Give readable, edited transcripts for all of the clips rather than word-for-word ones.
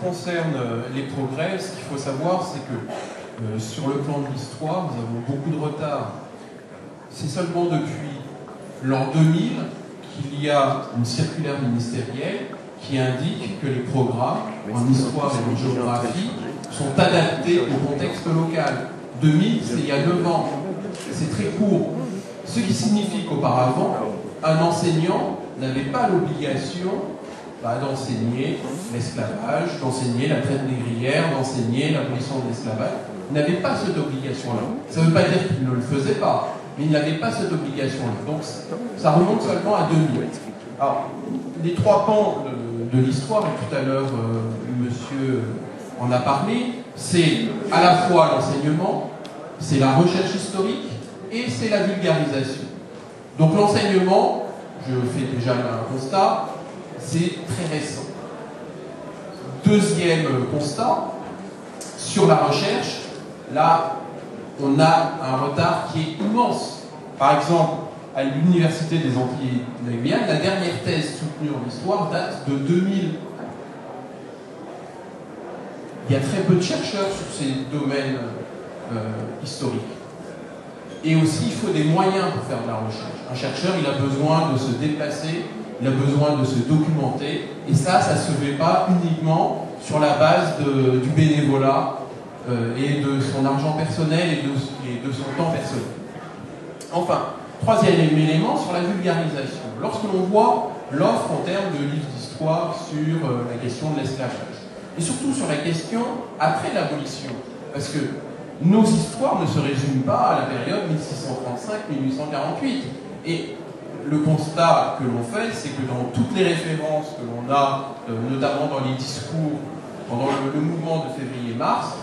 concerne les progrès, ce qu'il faut savoir, c'est que sur le plan de l'histoire, nous avons beaucoup de retard. C'est seulement depuis l'an 2000 qu'il y a une circulaire ministérielle qui indique que les programmes en histoire et en géographie sont adaptés au contexte local. 2000, c'est il y a 9 ans. C'est très court. Ce qui signifie qu'auparavant, un enseignant n'avait pas l'obligation d'enseigner l'esclavage, d'enseigner la traite négrière, d'enseigner l'abolition de l'esclavage. Il n'avait pas cette obligation-là. Ça ne veut pas dire qu'il ne le faisait pas, mais il n'avait pas cette obligation-là. Donc ça remonte seulement à 2000. Alors, les trois pans de l'histoire, et tout à l'heure monsieur en a parlé, c'est à la fois l'enseignement, c'est la recherche historique et c'est la vulgarisation. Donc l'enseignement, je fais déjà un constat, c'est très récent. Deuxième constat, sur la recherche, là, on a un retard qui est immense. Par exemple, à l'Université des Antilles de la Guyane, la dernière thèse soutenue en histoire date de 2000. Il y a très peu de chercheurs sur ces domaines historiques. Et aussi, il faut des moyens pour faire de la recherche. Un chercheur, il a besoin de se déplacer, il a besoin de se documenter, et ça ne se fait pas uniquement sur la base du bénévolat et de son argent personnel et de son temps personnel. Enfin, troisième élément, sur la vulgarisation. Lorsque l'on voit l'offre en termes de livres d'histoire sur la question de l'esclavage, et surtout sur la question après l'abolition, parce que nos histoires ne se résument pas à la période 1635-1848. Et le constat que l'on fait, c'est que dans toutes les références que l'on a, notamment dans les discours, pendant le mouvement de février-mars,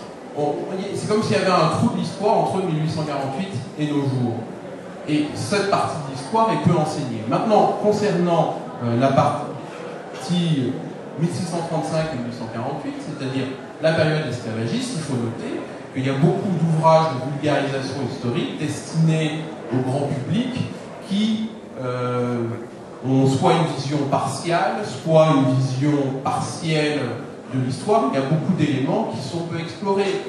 c'est comme s'il y avait un trou de l'histoire entre 1848 et nos jours. Et cette partie de l'histoire est peu enseignée. Maintenant, concernant la partie 1635-1848, c'est-à-dire la période esclavagiste, il faut noter qu'il y a beaucoup d'ouvrages de vulgarisation historique destinés au grand public qui ont soit une vision partiale, soit une vision partielle de l'histoire. Il y a beaucoup d'éléments qui sont peu explorés.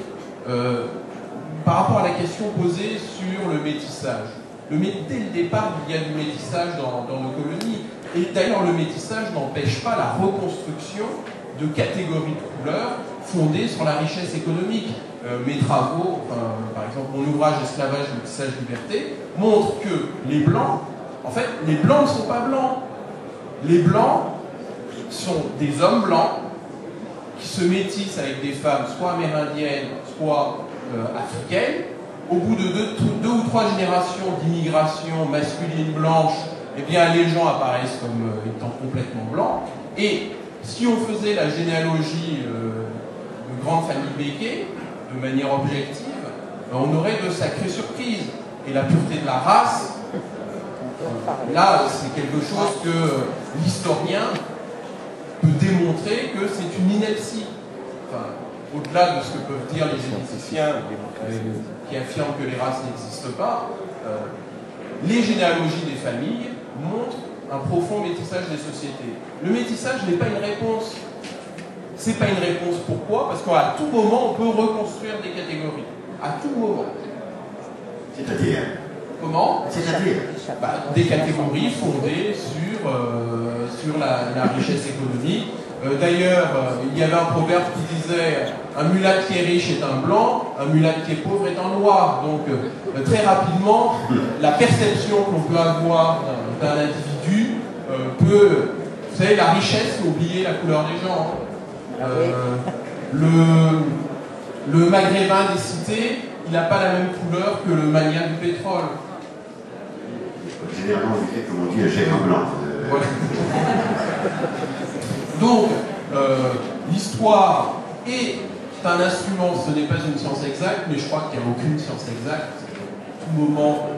Par rapport à la question posée sur le métissage. Dès le départ, il y a du métissage dans nos colonies. Et d'ailleurs, le métissage n'empêche pas la reconstruction de catégories de couleurs fondées sur la richesse économique. Mes travaux, par exemple mon ouvrage Esclavage, métissage, liberté, montrent que les Blancs, en fait, les Blancs ne sont pas blancs. Les Blancs sont des hommes blancs qui se métissent avec des femmes soit amérindiennes, soit africaines. Au bout de deux ou trois générations d'immigration masculine blanche, eh bien les gens apparaissent comme étant complètement blancs. Et si on faisait la généalogie de grande famille Béquet, de manière objective, on aurait de sacrées surprises. Et la pureté de la race, là, c'est quelque chose que l'historien peut démontrer que c'est une ineptie. Enfin, au-delà de ce que peuvent dire les généticiens qui affirment que les races n'existent pas, les généalogies des familles montrent un profond métissage des sociétés. Le métissage n'est pas une réponse. C'est pas une réponse. Pourquoi? Parce qu'à tout moment, on peut reconstruire des catégories. À tout moment. C'est-à-dire? Comment? C'est-à-dire? Des catégories fondées sur la richesse économique. D'ailleurs, il y avait un proverbe qui disait « Un mulâtre qui est riche est un blanc, un mulâtre qui est pauvre est un noir ». Donc, très rapidement, la perception qu'on peut avoir d'un individu peut... Vous savez, la richesse, c'est oublier la couleur des gens. Le maghrébin des cités, il n'a pas la même couleur que le magnat du pétrole. Généralement, comme on dit, un chèque en blanc. Voilà. Donc, l'histoire est un instrument, ce n'est pas une science exacte, mais je crois qu'il n'y a aucune science exacte. À tout moment,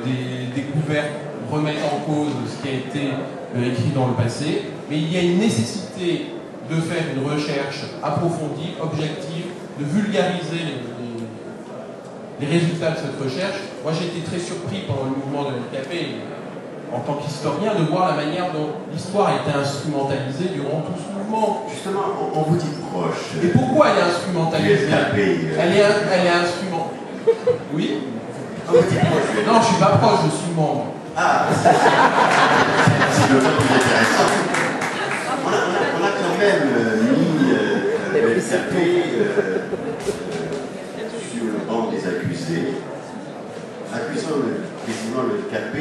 des découvertes remettent en cause ce qui a été écrit dans le passé, mais il y a une nécessité de faire une recherche approfondie, objective, de vulgariser les résultats de cette recherche. Moi, j'ai été très surpris pendant le mouvement de l'LKP. en tant qu'historien, de voir la manière dont l'histoire a été instrumentalisée durant tout ce mouvement. Justement, on vous dit proche. Et pourquoi elle est instrumentalisée? Elle est Oui? On vous dit proche. Non, je ne suis pas proche, je suis membre. Ah, c'est le plus intéressant. On a quand même mis le LKP sur le banc des accusés, accusant précisément le LKP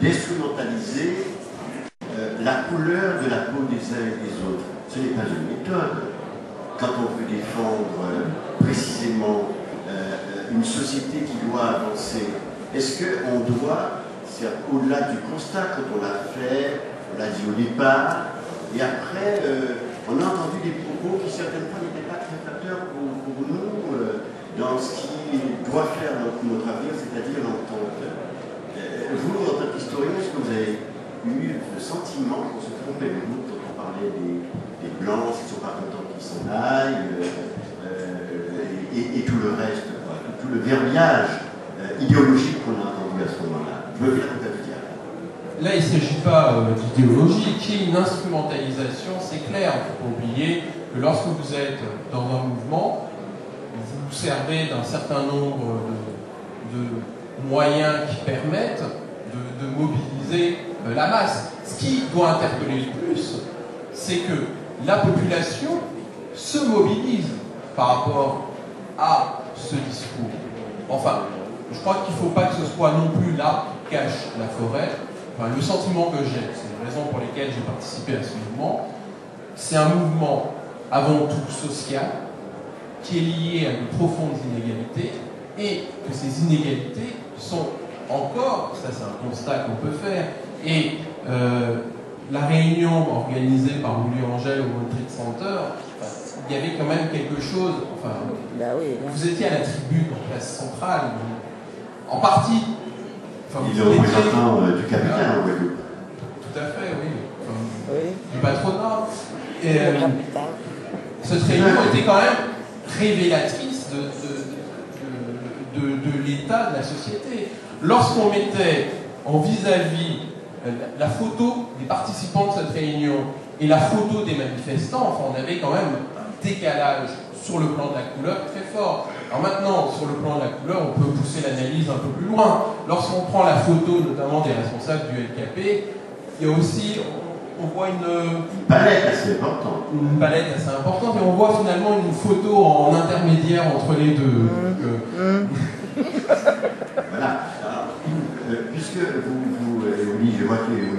d'instrumentaliser la couleur de la peau des uns et des autres. Ce n'est pas une méthode. Quand on veut défendre précisément une société qui doit avancer, est-ce qu'on doit, c'est au-delà du constat, quand on l'a fait, on l'a dit au départ, et après, on a entendu des propos qui certainement n'étaient pas très flatteurs pour nous dans ce qui doit faire notre avenir, c'est-à-dire l'entente. Vous, en tant qu'historien, est-ce que vous avez eu le sentiment qu'on se trompait de nous quand on parlait des Blancs qui ne sont pas contents qu'ils s'en aillent, et tout le reste, quoi, tout le verbiage idéologique qu'on a entendu à ce moment-là? Je me fais la comptabilité. Là, il ne s'agit pas d'idéologie, qu'il y ait une instrumentalisation, c'est clair. Il ne faut pas oublier que lorsque vous êtes dans un mouvement, vous vous servez d'un certain nombre de moyens qui permettent de mobiliser la masse. Ce qui doit interpeller le plus, c'est que la population se mobilise par rapport à ce discours. Enfin, je crois qu'il ne faut pas que ce soit non plus l'arbre qui cache la forêt. Enfin, le sentiment que j'ai, c'est les raisons pour lesquelles j'ai participé à ce mouvement, c'est un mouvement avant tout social, qui est lié à de profondes inégalités, et que ces inégalités sont encore, ça c'est un constat qu'on peut faire, et la réunion organisée par Louis Angèle au World Trade Center, il y avait quand même quelque chose, enfin, vous étiez à la tribune en place centrale, en partie. Enfin, il est représentant du capital en Guadeloupe. Tout à fait, oui. Enfin, du patronat. Et, cette réunion était quand même révélatrice de l'état de la société. Lorsqu'on mettait en vis-à-vis la photo des participants de cette réunion et la photo des manifestants, enfin, on avait quand même un décalage sur le plan de la couleur très fort. Alors maintenant, sur le plan de la couleur, on peut pousser l'analyse un peu plus loin. Lorsqu'on prend la photo, notamment des responsables du LKP, il y a aussi, on voit une palette assez importante. Une palette assez importante, et on voit finalement une photo en intermédiaire entre les deux. Voilà. Alors, puisque vous, je vois que vous